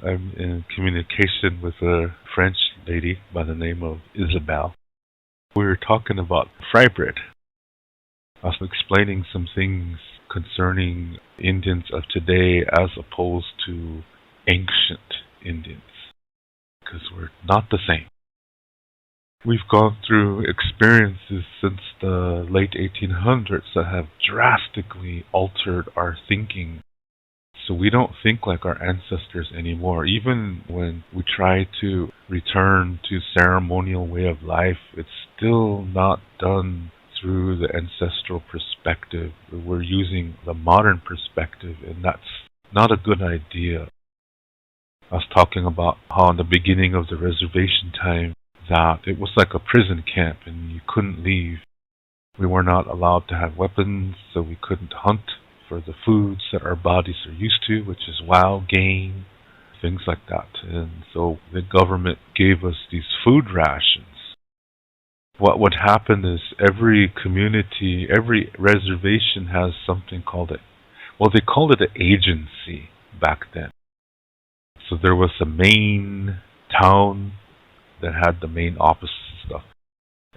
I'm in communication with a French lady by the name of Isabel. We were talking about Frybread. I was explaining some things concerning Indians of today as opposed to ancient Indians, because we're not the same. We've gone through experiences since the late 1800s that have drastically altered our thinking. So we don't think like our ancestors anymore. Even when we try to return to ceremonial way of life, it's still not done through the ancestral perspective. We're using the modern perspective, and that's not a good idea. I was talking about how in the beginning of the reservation time that it was like a prison camp and you couldn't leave. We were not allowed to have weapons, so we couldn't hunt for the foods that our bodies are used to, which is wild game, things like that. And so the government gave us these food rations. What would happen is every community, every reservation has something called they called it an agency back then. So there was a main town that had the main office and stuff.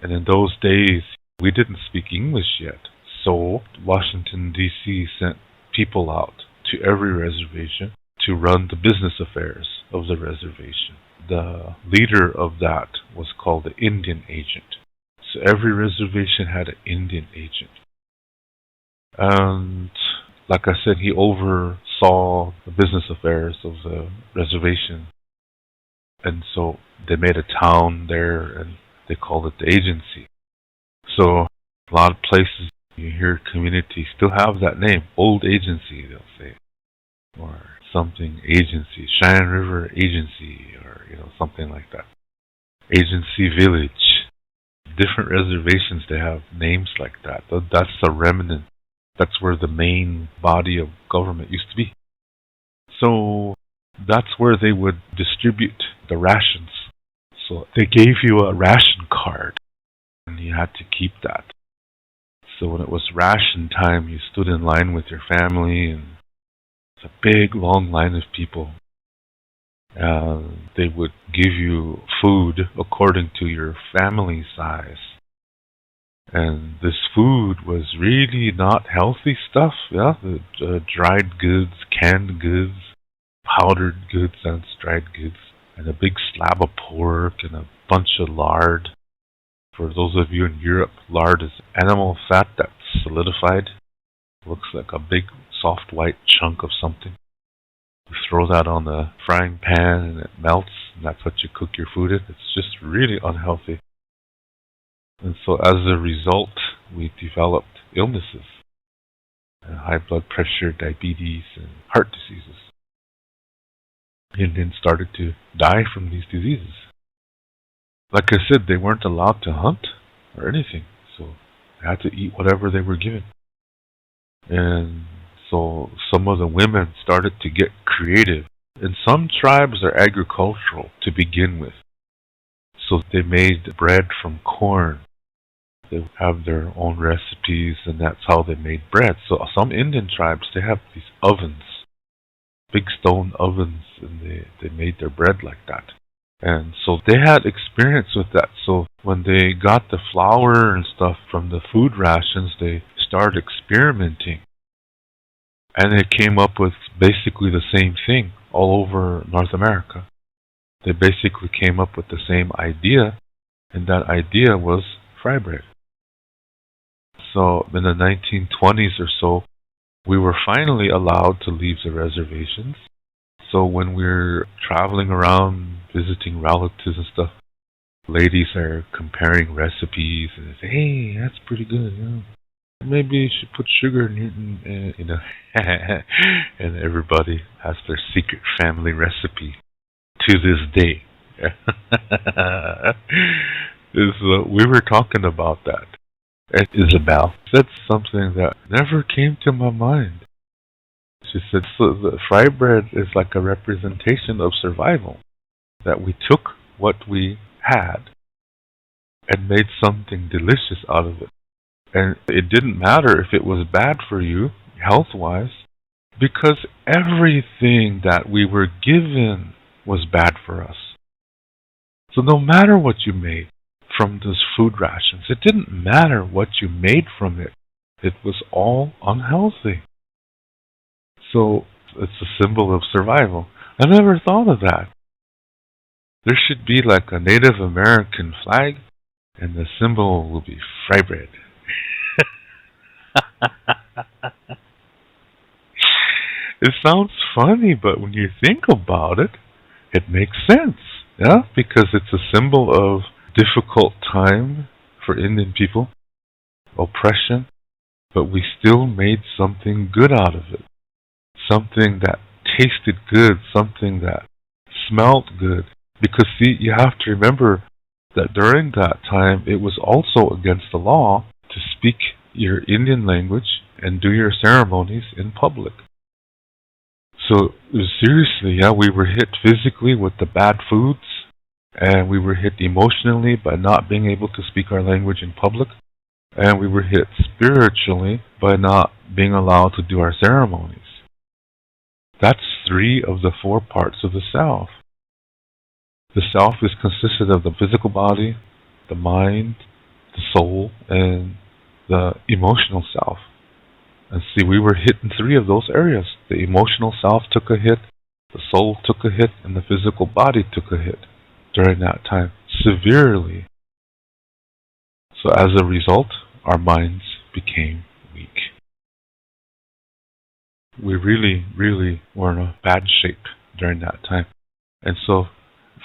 And in those days, we didn't speak English yet. So Washington, D.C. sent people out to every reservation to run the business affairs of the reservation. The leader of that was called the Indian agent. So every reservation had an Indian agent. And like I said, he oversaw the business affairs of the reservation. And so they made a town there and they called it the agency. So a lot of places you hear communities still have that name, Old Agency, they'll say, or something agency, Cheyenne River Agency, or something like that. Agency Village. Different reservations, they have names like that. That's a remnant. That's where the main body of government used to be. So that's where they would distribute the rations. So they gave you a ration card, and you had to keep that. So when it was ration time, you stood in line with your family, and it's a big, long line of people. They would give you food according to your family size. And this food was really not healthy stuff. Yeah, the dried goods, canned goods, powdered goods and dried goods, and a big slab of pork and a bunch of lard. For those of you in Europe, lard is animal fat that's solidified. Looks like a big, soft, white chunk of something. You throw that on the frying pan and it melts, and that's what you cook your food in. It's just really unhealthy. And so as a result, we developed illnesses. High blood pressure, diabetes, and heart diseases. Indians started to die from these diseases. Like I said, they weren't allowed to hunt or anything, so they had to eat whatever they were given. And so some of the women started to get creative. And some tribes are agricultural to begin with. So they made bread from corn. They have their own recipes, and that's how they made bread. So some Indian tribes, they have these ovens, big stone ovens, and they made their bread like that. And so they had experience with that. So when they got the flour and stuff from the food rations, they started experimenting. And they came up with basically the same thing all over North America. They basically came up with the same idea, and that idea was Frybread. So in the 1920s or so, we were finally allowed to leave the reservations. So when we're traveling around visiting relatives and stuff, ladies are comparing recipes and they say, "Hey, that's pretty good. Maybe you should put sugar in it." And everybody has their secret family recipe to this day. We were talking about that. And Isabel said something that never came to my mind. She said, so the Frybread is like a representation of survival. That we took what we had and made something delicious out of it. And it didn't matter if it was bad for you, health-wise, because everything that we were given was bad for us. So no matter what you made from those food rations, it didn't matter what you made from it. It was all unhealthy. So it's a symbol of survival. I never thought of that. There should be like a Native American flag, and the symbol will be Frybread. It sounds funny, but when you think about it, it makes sense. Yeah, because it's a symbol of difficult time for Indian people, oppression, but we still made something good out of it. Something that tasted good, something that smelled good. Because see, you have to remember that during that time, it was also against the law to speak your Indian language and do your ceremonies in public. So seriously, yeah, we were hit physically with the bad foods, and we were hit emotionally by not being able to speak our language in public, and we were hit spiritually by not being allowed to do our ceremonies. That's 3 of the 4 parts of the self. The self is consisted of the physical body, the mind, the soul, and the emotional self. And see, we were hit in 3 of those areas. The emotional self took a hit, the soul took a hit, and the physical body took a hit during that time, severely. So as a result, our minds became weak. We really, really were in a bad shape during that time. And so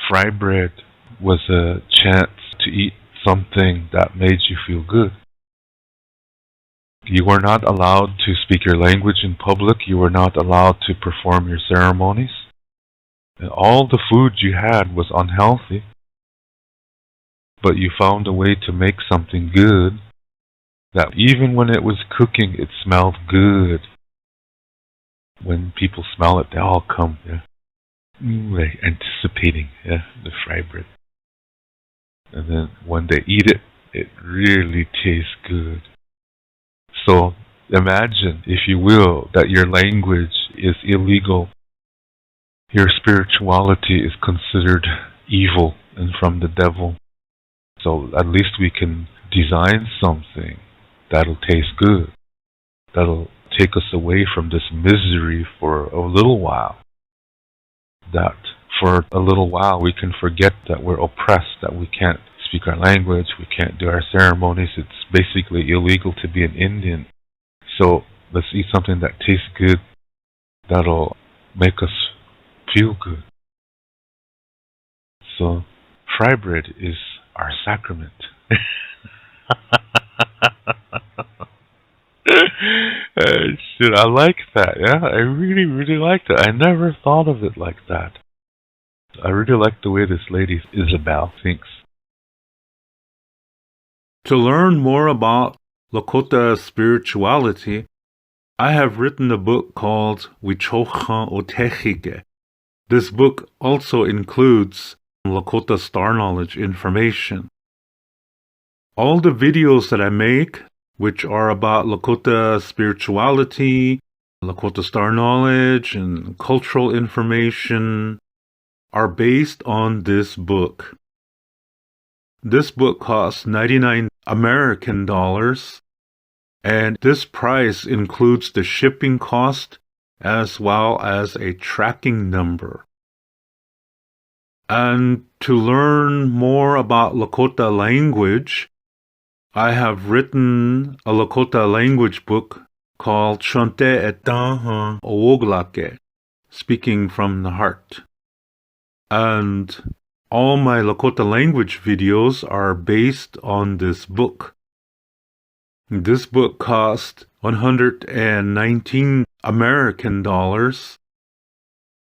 Frybread was a chance to eat something that made you feel good. You were not allowed to speak your language in public. You were not allowed to perform your ceremonies. And all the food you had was unhealthy, but you found a way to make something good that even when it was cooking, it smelled good. When people smell it, they all come, yeah. Like anticipating, yeah, the Frybread. And then when they eat it, it really tastes good. So imagine, if you will, that your language is illegal. Your spirituality is considered evil and from the devil. So at least we can design something that'll taste good. That'll take us away from this misery for a little while. That for a little while we can forget that we're oppressed, that we can't speak our language, we can't do our ceremonies. It's basically illegal to be an Indian. So let's eat something that tastes good, that'll make us feel good. So Frybread is our sacrament. Shit, I like that, yeah? I really, really like that. I never thought of it like that. I really like the way this lady, Isabel, thinks. To learn more about Lakota spirituality, I have written a book called Wichocha Otechike. This book also includes Lakota Star Knowledge information. All the videos that I make, which are about Lakota spirituality, Lakota Star Knowledge, and cultural information, are based on this book. This book costs 99 American dollars, and this price includes the shipping cost as well as a tracking number. And to learn more about Lakota language, I have written a Lakota language book called Chante Etan Owoglake, Speaking from the Heart. And all my Lakota language videos are based on this book. This book cost 119 American dollars,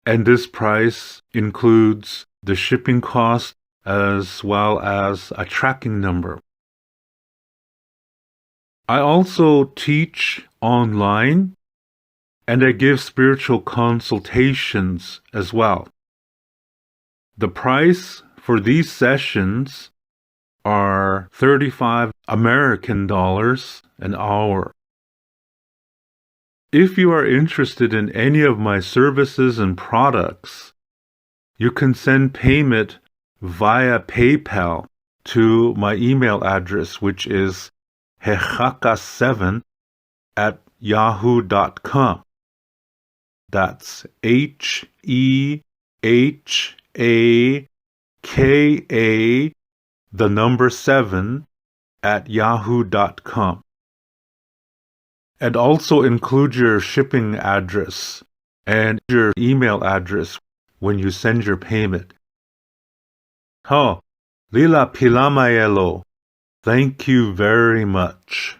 and this price includes the shipping cost as well as a tracking number. I also teach online, and I give spiritual consultations as well. The price for these sessions are 35 American dollars an hour. If you are interested in any of my services and products, You can send payment via PayPal to my email address, which is hehaka7@yahoo.com. That's HEHAKA, the number 7 @yahoo.com. And also include your shipping address and your email address when you send your payment. Oh, Lila Pilamayelo, thank you very much.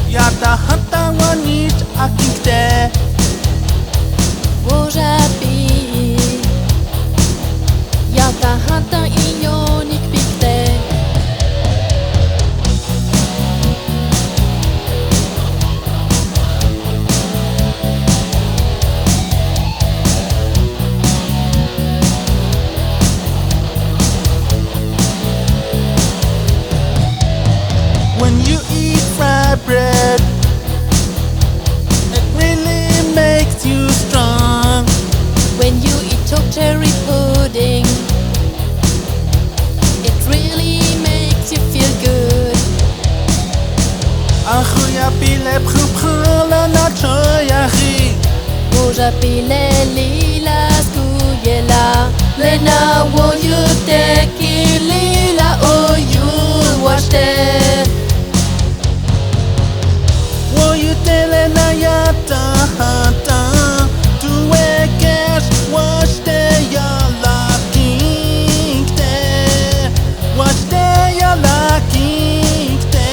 Yata hata wanit akikte Wojapi Yata hata iyonik pikte When you eat Frybread, it really makes you strong. When you eat chocolate pudding, it really makes you feel good. Achuya pile pchupchala na choyachi. Boja pile lila skuyela, lena wo you teki lila o you washte. Wo you tele na yata hata, tu ekesh washte ya la kinkte, washte ya la kinkte.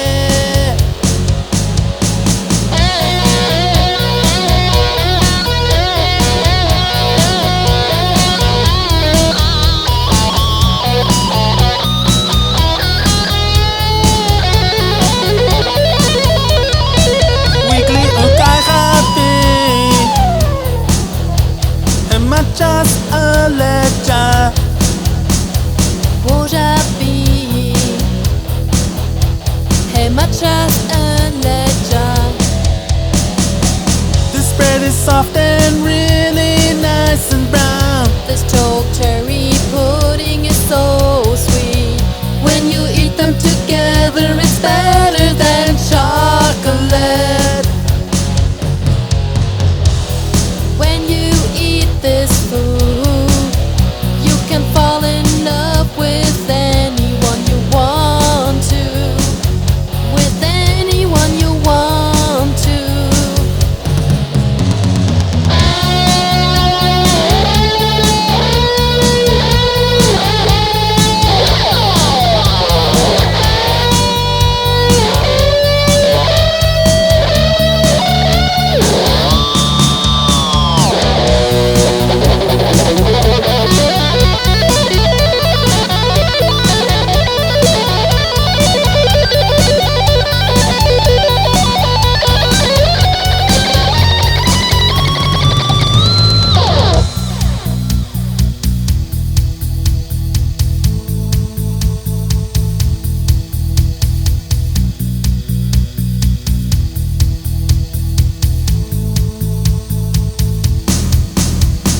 Weekly ukai happy, machas aleja. Boja pi, he machas and leja. This bread is soft and really nice and brown. This cherry pudding is so sweet. When you eat them together, it's better than chocolate. When you eat this food, you can fall in love with anyone you want to. With anyone you want to.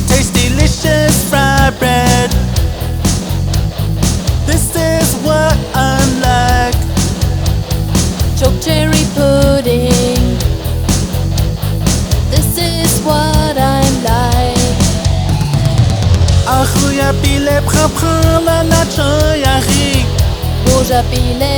Taste delicious Frybread. This is what I'm like. Choke cherry pudding. This is what I'm like. Achuya pile pchapchala na choyachi. Boja pile